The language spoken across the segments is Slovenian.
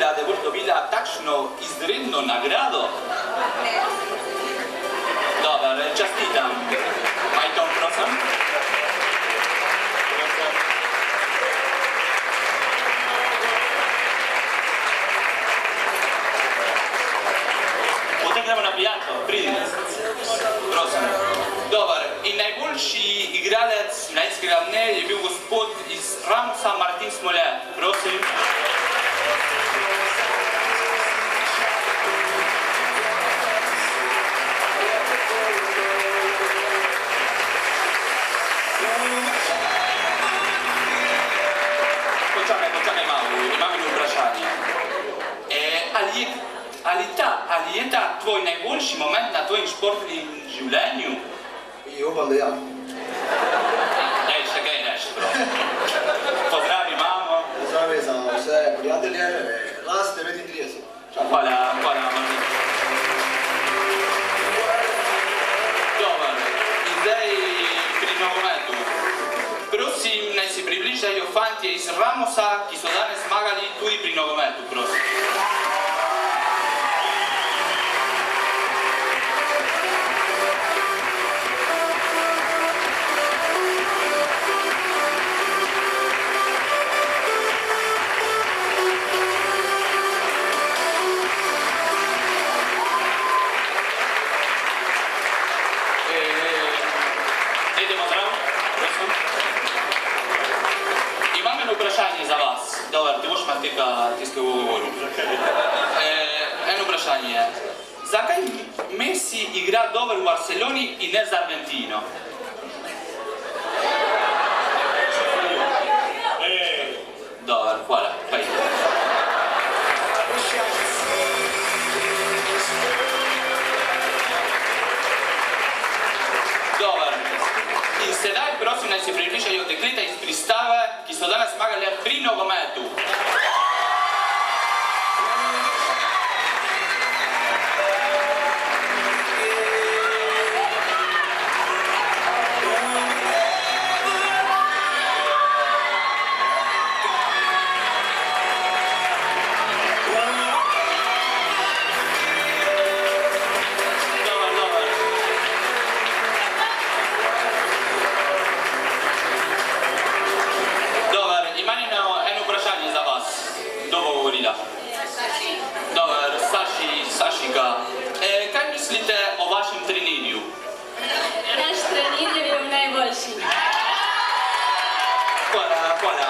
prosila, da bo dobila takšno izredno nagrado. Dobar, čestitam. Majton, prosim. Potem gremo na pijačo, pridite. Prosim. Dobar, in najboljši igralec mladinskega dne je bil gospod iz Ramosa, Martin Smole. Prosim. Počakaj malo, imam eno vprašanje. Ali je ta tvoj najboljši moment na tvojem športnem življenju? Upam, da ja. Daj, še kaj reči, prosim. Pozdravi mamo. Pozdravi za vse prijatelje, Las 39. Hvala, Martin. Dobar, in zdaj pri nogometu. Prosim, naj se približajo fantje iz Ramosa, ki so danes zmagali tudi pri nogometu, prosim. Dobar, ti boš imati tega govoru. Eno vprašanje je. Zakaj Messi igra dober v Barceloni in ne za Argentino? Dobar, hvala. Dobar. In sedaj prosim, naj se približajo dekleta iz Pristave, ki so danes zmagali pri nogometu. Dobar, Sašika, kaj mislite o vašem trenirju? Naš trenir je bil najboljši. Hvala.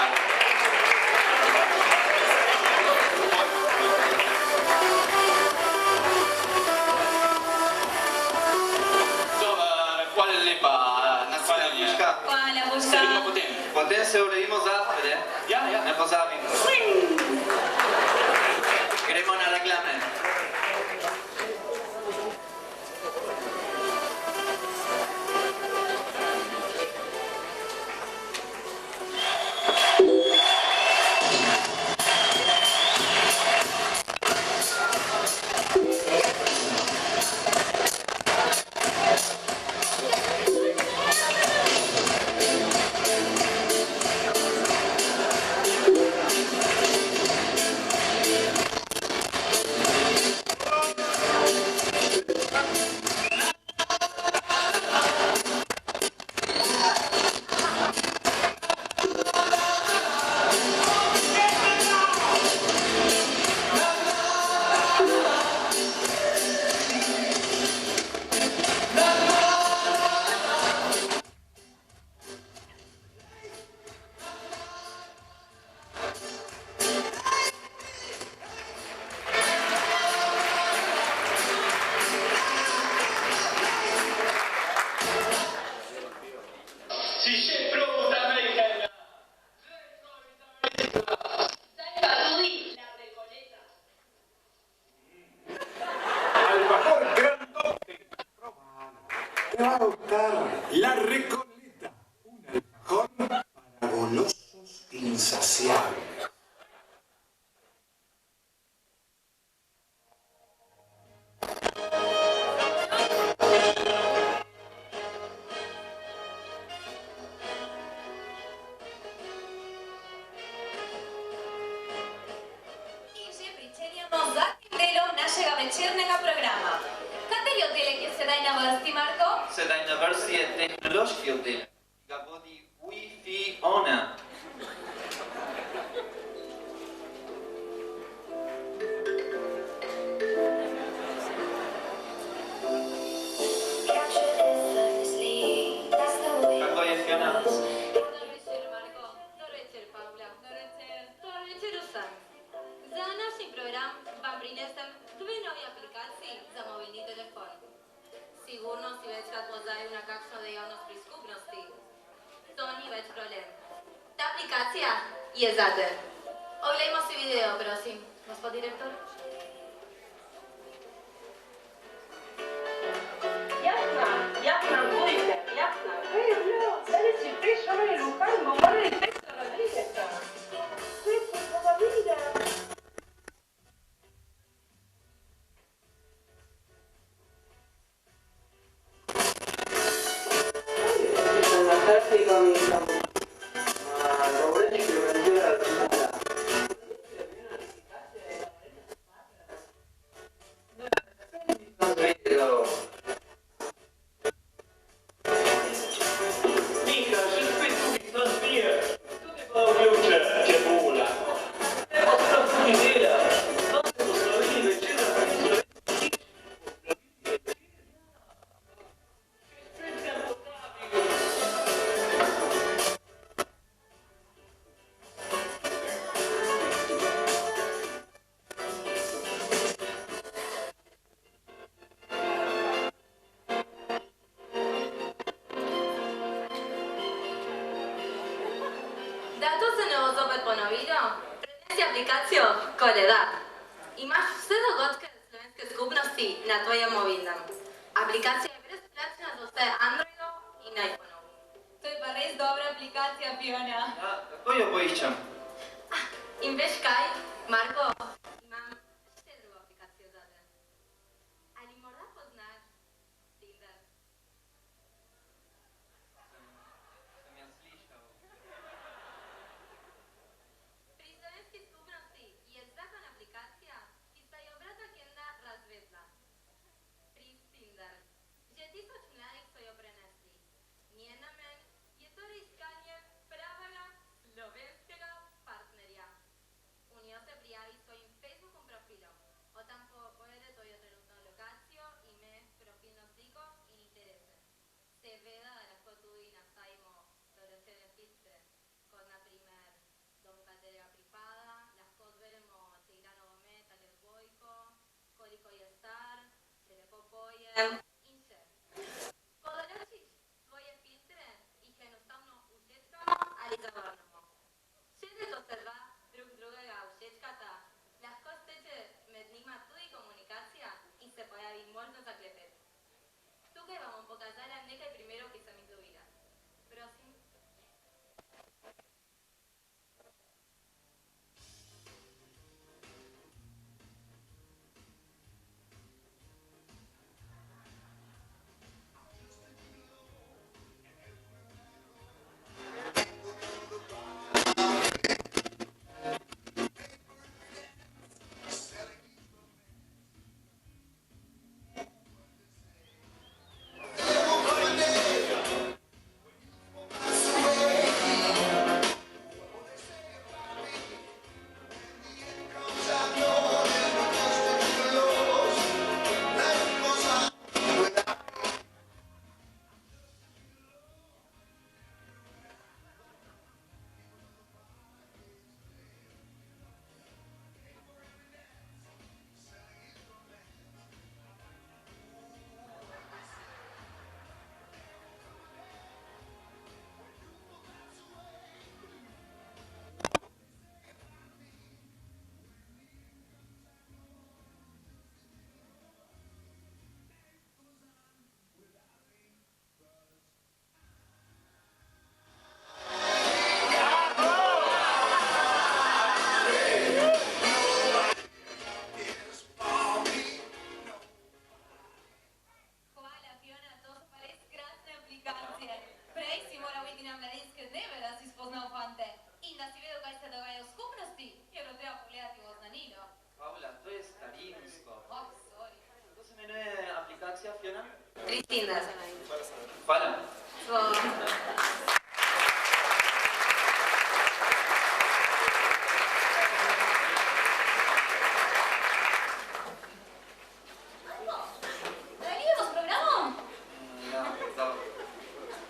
Dobar, hvala lepa, naslednje. Hvala, Boža. Se vidimo potem. Potem se uredimo zahod, ne? Ja. Ne pozabim. Gremo na reklame. La Recoleta, un alfajor para golosos insaciables. I siempre ti, Marko? Sedaj na vrsti je tehnološki oddelek, ki ga vodi Wi-Fi Ona. Kako je, Fiona? Dobar večer, Marko. Dobar večer, Pavla. Dobar večer, Rusan. Za naši program vam prinesem dve novi aplikaciji za mobilni telefon. Sigurno si večkrat pozvali na kakšno dejavnost pri skupnosti. To ni več problem. Ta aplikacija je zate. Oglejmo si video, prosim, gospod direktor. Jasna, budite, jasna. Sljedeći prišao je Lukan, govorili teksta Rodrigueza. Svetko, koga vidim. Na karti gomito. Govornički organizira razumela. Mica, se spet tukaj nas bije. Tudi pa vključe, če bula. Evo se nam tudi dela. Tam se poslovili večera, pa ni slovenski. Da to se ne bo zopet ponovilo, prenesi aplikacijo Koledar. Imaš vse dogodke slovenske skupnosti na tvojem mobilnem. Aplikacija je brezplačna za vse Androidov in iPhoneov. To je pa res dobra aplikacija, Fiona. Ja, kako jo poiščem? In veš kaj, Marko, imam še drugo aplikacijo zate. Ali morda poznaš Tinder? Sem jaz slišal. Pri slovenski skupnosti je zakon aplikacija, ki sta jo brata Kenda razvedla. Pri Tinder. Že 1000 mladih so jo prenesli. Njen namen je torej iskanje pravega slovenskega partnerja. V njo se prijavi svojim Facebookom profilom. Od tam povede tvojo trenutno lokacijo, ime, profilno sliko in interese. Seveda lahko tudi nastavimo določene filtre, kot na primer dom katerega pripada, lahko zberemo, če igra nogomet ali odbojko, koliko je star, če lepo poje in še. Ko določiš svoje filtre, jih enostavno všečkamo ali zavrnemo. Šele ko se dva drug drugega všečkata, lahko steče med njima tudi komunikacija in se pojavi možnost za klepet. Tukaj vam bom pokazala nekaj primerov, ki sem jih dobila. Prosim. Kristindar. Hvala. Zanimivo s programom? Ja, dobro.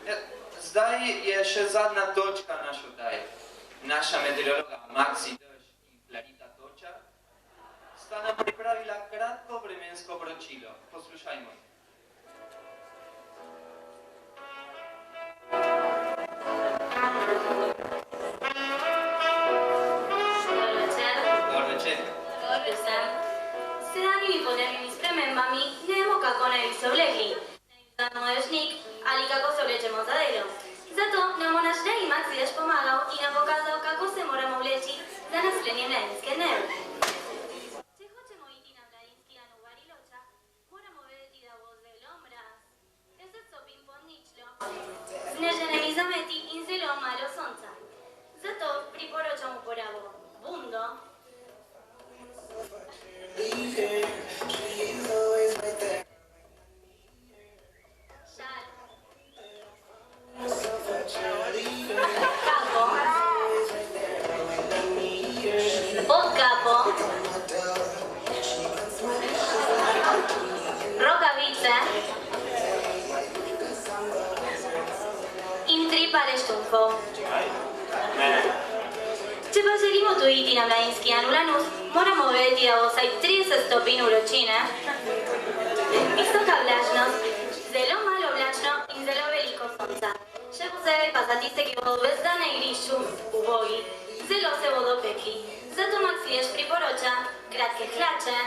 Ja, zdaj je še zadnja točka naše oddaje. Naša meteorologa Maxi Dež in Clarita Točar sta nam pripravila kratko vremensko poročilo. Poslušajmo. Dobar večer. Dobar sam. S ranimi podnebnimi spremembami nemamo kako ne bi se oblekli. Ne znamo još nik, ali kako se oblećemo za delo. Zato nam naš dragi Maxi Dež pomagao i nam pokazao kako se moramo obleći za naslednje mladinske dneve. Če hoćemo iti na mladinski dan u Bariloča, moramo vedeti da bo zelo mraz. Jaz se sobim pod ničlo, sneženimi zameti in zelo malo sonca. Zato priporočam uporabo bundo, šal, kapo, podkapo, rokavice in 3 pare štumfov. Če pa želimo tu iti na mladinski dan v Lanus, moramo vedeti, da bo vsaj 30 stopinj vročine, visoka vlažnost, zelo malo oblačno in zelo veliko sonca. Še posebej pa za tiste, ki bodo ves dan na igrišču v boji, zelo se bodo pekli. Zato Maxi Dež priporoča kratke hlače,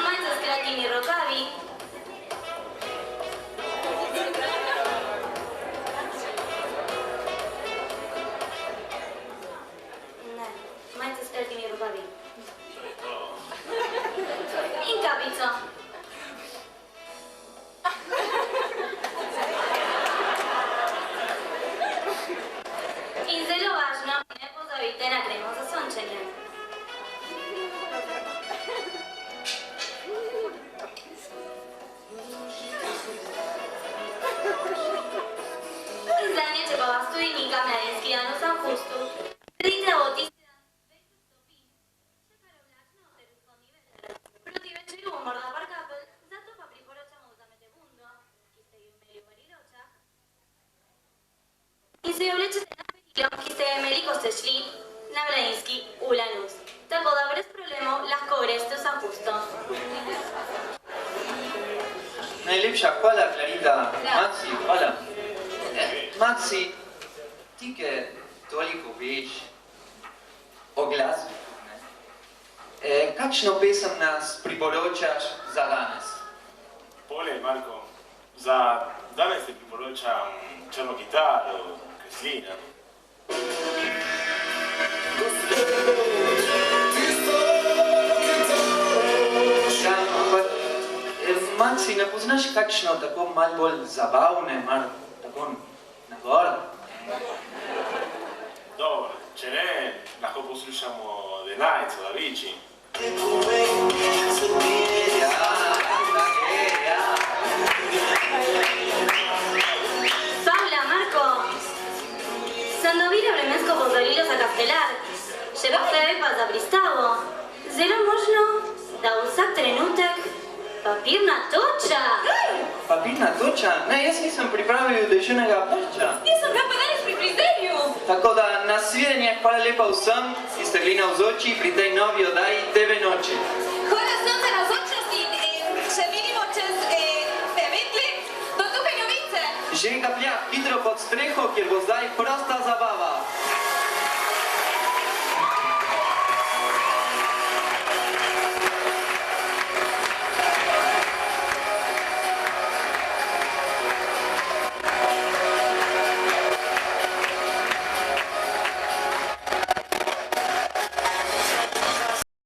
malce s kratkimi rokavi, malce s kratkimi rokavi in kapico. In zelo važno, ne pozabite na kremo za sončenje. Zadnje, če pa vas tudi nikam mladinski dan v Sanjustu, pridite od tiste dan 20 stopinj, še kar oblačno ter vzhodni veter. Proti večeru bo morda par kapelj, zato pa priporočamo vzamete bundo, ki ste jo imeli v Bariločah, in se jo vlečete na petilo, ki ste jo imeli, ko ste šli na mladinski v Lanus. Tako da brez problemov lahko greste v Sanjusto. Najlepša hvala, Clarita. Maxi, hvala. Maxi, ti, ki toliko veš o glasbi, kakšno pesem nas priporočaš za danes? Pole, Marko, za danes ti priporočam črno kitaro, Kreslina. Maxi, ne poznaš kakšno tako malo bolj zabavne, malo tako nagor? Dobro, če ne, lahko poslušamo The Nights od Avicii. Paula, Marko, sem dobila vremensko opozorilo za Castelar. Še posebej pa za Pristavo. Zelo možno, da vsak trenutek papirna toča. Papirna toča? Ne, jaz nisem pripravil dežurnega plešča. Nisem ga pa danes pri frizerju. Tako da nasvidenje, hvala lepa vsem, ki ste bili navzoči pri tej novi oddaji TV Noči. Hvala vsem za navzočnost in se vidimo čez 9 let. Do tukaj novice. Že kaplja hitro pod streho, kjer bo zdaj prosta zabava.